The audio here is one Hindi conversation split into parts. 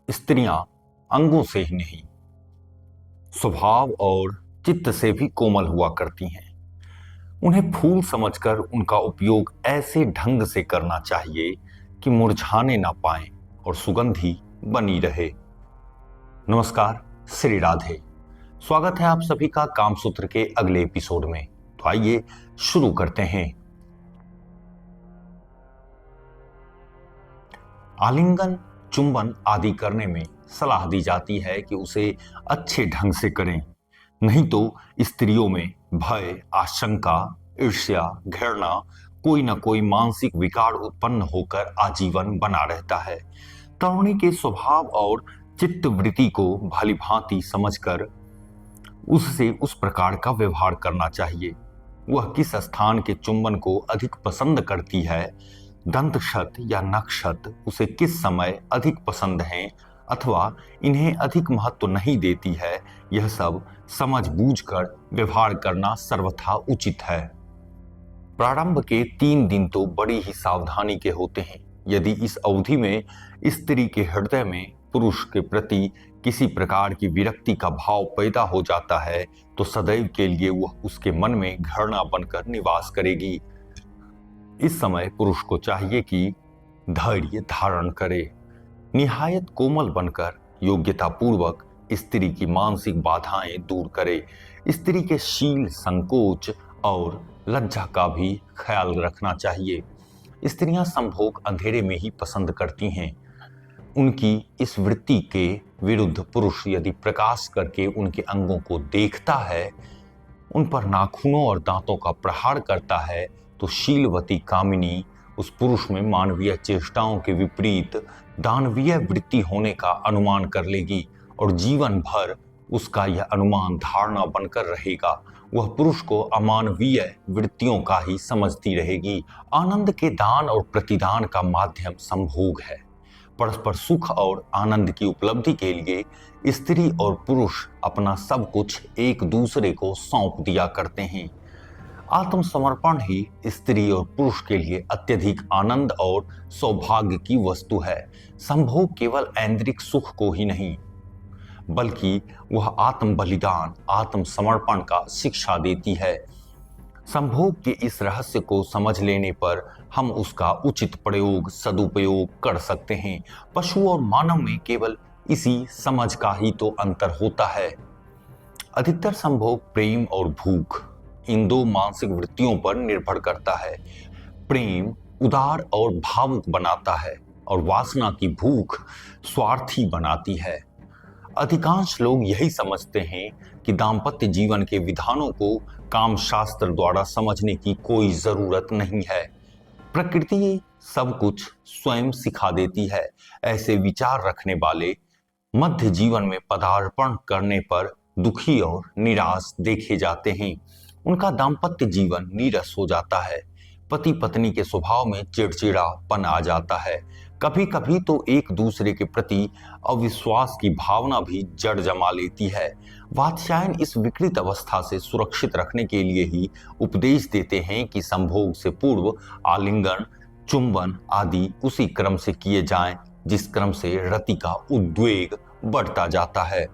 स्त्रियां अंगों से ही नहीं, स्वभाव और चित्त से भी कोमल हुआ करती हैं। उन्हें फूल समझकर उनका उपयोग ऐसे ढंग से करना चाहिए कि मुरझाने ना पाए और सुगंधी बनी रहे। नमस्कार, श्री राधे। स्वागत है आप सभी का कामसूत्र के अगले एपिसोड में। तो आइए शुरू करते हैं। आलिंगन, चुंबन आदि करने में सलाह दी जाती है कि उसे अच्छे ढंग से करें, नहीं तो स्त्रियों में भय, आशंका, ईर्ष्या, घृणा, कोई न कोई मानसिक विकार उत्पन्न होकर आजीवन बना रहता है। तरुणी के स्वभाव और चित्त वृत्ति को भली भांति समझकर उससे उस प्रकार का व्यवहार करना चाहिए। वह किस स्थान के चुंबन को अधिक पसंद करती है, दंतक्षत या नक्षत उसे किस समय अधिक पसंद हैं अथवा इन्हें अधिक महत्व नहीं देती है, यह सब समझ बूझकर व्यवहार करना सर्वथा उचित है। प्रारंभ के 3 दिन तो बड़ी ही सावधानी के होते हैं। यदि इस अवधि में स्त्री के हृदय में पुरुष के प्रति किसी प्रकार की विरक्ति का भाव पैदा हो जाता है तो सदैव के लिए वह उसके मन में घृणा बनकर निवास करेगी। इस समय पुरुष को चाहिए कि धैर्य धारण करे, निहायत कोमल बनकर योग्यतापूर्वक स्त्री की मानसिक बाधाएं दूर करे। स्त्री के शील, संकोच और लज्जा का भी ख्याल रखना चाहिए। स्त्रियां संभोग अंधेरे में ही पसंद करती हैं। उनकी इस वृत्ति के विरुद्ध पुरुष यदि प्रकाश करके उनके अंगों को देखता है, उन पर नाखूनों और दांतों का प्रहार करता है, तो शीलवती कामिनी उस पुरुष में मानवीय चेष्टाओं के विपरीत दानवीय वृत्ति होने का अनुमान कर लेगी और जीवन भर उसका यह अनुमान धारणा बनकर रहेगा। वह पुरुष को अमानवीय वृत्तियों का ही समझती रहेगी। आनंद के दान और प्रतिदान का माध्यम संभोग है। परस्पर सुख और आनंद की उपलब्धि के लिए स्त्री और पुरुष अपना सब कुछ एक दूसरे को सौंप दिया करते हैं। आत्मसमर्पण ही स्त्री और पुरुष के लिए अत्यधिक आनंद और सौभाग्य की वस्तु है। संभोग केवल ऐन्द्रिक सुख को ही नहीं, बल्कि वह आत्म बलिदान, आत्मसमर्पण का शिक्षा देती है। संभोग के इस रहस्य को समझ लेने पर हम उसका उचित प्रयोग, सदुपयोग कर सकते हैं। पशु और मानव में केवल इसी समझ का ही तो अंतर होता है। अधिकतर संभोग प्रेम और भूख, इन दो मानसिक वृत्तियों पर निर्भर करता है। प्रेम उदार और भावुक बनाता है और वासना की भूख स्वार्थी बनाती है। अधिकांश लोग यही समझते हैं कि दाम्पत्य जीवन के विधानों को काम शास्त्र द्वारा समझने की कोई जरूरत नहीं है। प्रकृति सब कुछ स्वयं सिखा देती है। ऐसे विचार रखने वाले मध्य जीवन में पदार्पण करने पर दुखी और निराश देखे जाते हैं। उनका दाम्पत्य जीवन नीरस हो जाता है। पति पत्नी के स्वभाव में चिड़चिड़ापन आ जाता है। कभी कभी तो एक दूसरे के प्रति अविश्वास की भावना भी जड़ जमा लेती है। वात्स्यायन इस विकृत अवस्था से सुरक्षित रखने के लिए ही उपदेश देते हैं कि संभोग से पूर्व आलिंगन, चुंबन आदि उसी क्रम से किए जाएं जिस क्रम से रति का उद्वेग बढ़ता जाता है।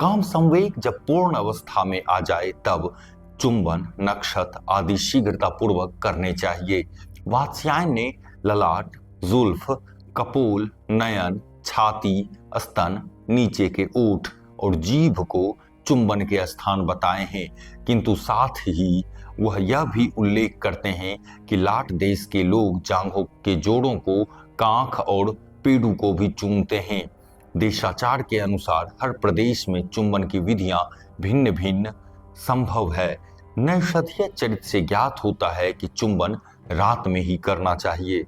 काम संवेग जब पूर्ण अवस्था में आ जाए तब चुंबन, नक्षत आदि शीघ्रता पूर्वक करने चाहिए। वात्स्यायन ने ललाट, जुल्फ, कपोल, नयन, छाती, स्तन, नीचे के ओठ और जीभ को चुंबन के स्थान बताए हैं, किंतु साथ ही वह यह भी उल्लेख करते हैं कि लाट देश के लोग जांघों के जोड़ों को, कांख और पेड़ू को भी चूमते हैं। देशाचार के अनुसार हर प्रदेश में चुंबन की विधियां भिन्न भिन्न संभव है। नैषधीय चरित्र से ज्ञात होता है कि चुंबन रात में ही करना चाहिए,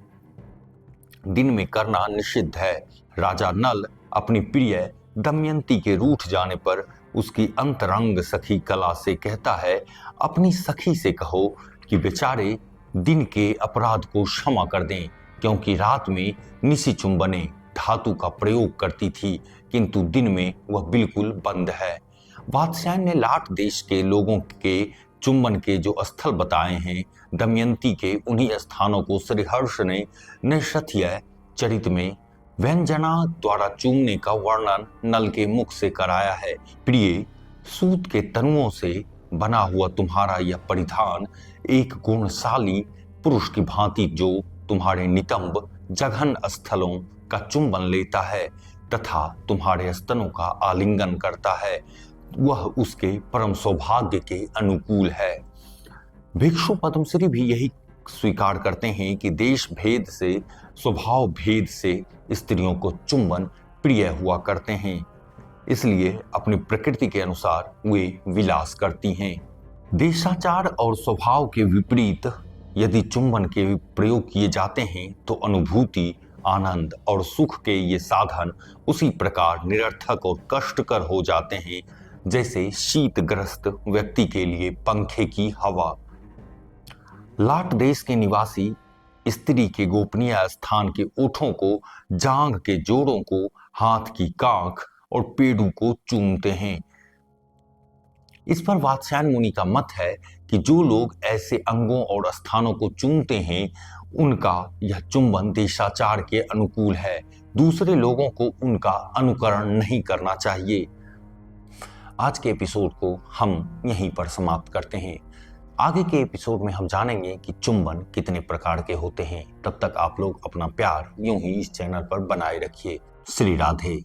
दिन में करना निषिद्ध है। राजा नल अपनी प्रिय दमयंती के रूठ जाने पर उसकी अंतरंग सखी कला से कहता है, अपनी सखी से कहो कि बेचारे दिन के अपराध को क्षमा कर दें, क्योंकि रात में निशी चुंबने धातु का प्रयोग करती थी, किंतु दिन में वह बिल्कुल बंद है। वात्स्यायन ने लाट देश के लोगों के चुंबन के जो स्थल बताए हैं, दमयंती के उन्हीं स्थानों को श्रीहर्ष ने नैषधीय चरित में व्यंजना द्वारा चूमने का वर्णन नल के मुख से कराया है। प्रिय, सूत के तनुओं से बना हुआ तुम्हारा यह परिधान एक गुणशाली पुरुष की भांति जो तुम्हारे नितंब जघन स्थलों का चुंबन लेता है तथा तुम्हारे स्तनों का आलिंगन करता है, वह उसके परम सौभाग्य के अनुकूल है। भिक्षु पद्मश्री भी यही स्वीकार करते हैं कि देश भेद से, स्वभाव भेद से स्त्रियों को चुंबन प्रिय हुआ करते हैं, इसलिए अपनी प्रकृति के अनुसार वे विलास करती हैं। देशाचार और स्वभाव के विपरीत यदि चुंबन के प्रयोग किए जाते हैं तो अनुभूति, आनंद और सुख के ये साधन उसी प्रकार निरर्थक और कष्टकर हो जाते हैं जैसे शीतग्रस्त व्यक्ति के लिए पंखे की हवा। लाट देश के निवासी स्त्री के गोपनीय स्थान के ओठों को, जांघ के जोड़ों को, हाथ की कांख और पेड़ों को चूमते हैं। इस पर वात्स्यायन मुनि का मत है कि जो लोग ऐसे अंगों और स्थानों को चूमते हैं उनका यह चुंबन देशाचार के अनुकूल है। दूसरे लोगों को उनका अनुकरण नहीं करना चाहिए। आज के एपिसोड को हम यहीं पर समाप्त करते हैं। आगे के एपिसोड में हम जानेंगे कि चुंबन कितने प्रकार के होते हैं। तब तक आप लोग अपना प्यार यूं ही इस चैनल पर बनाए रखिए। श्री राधे।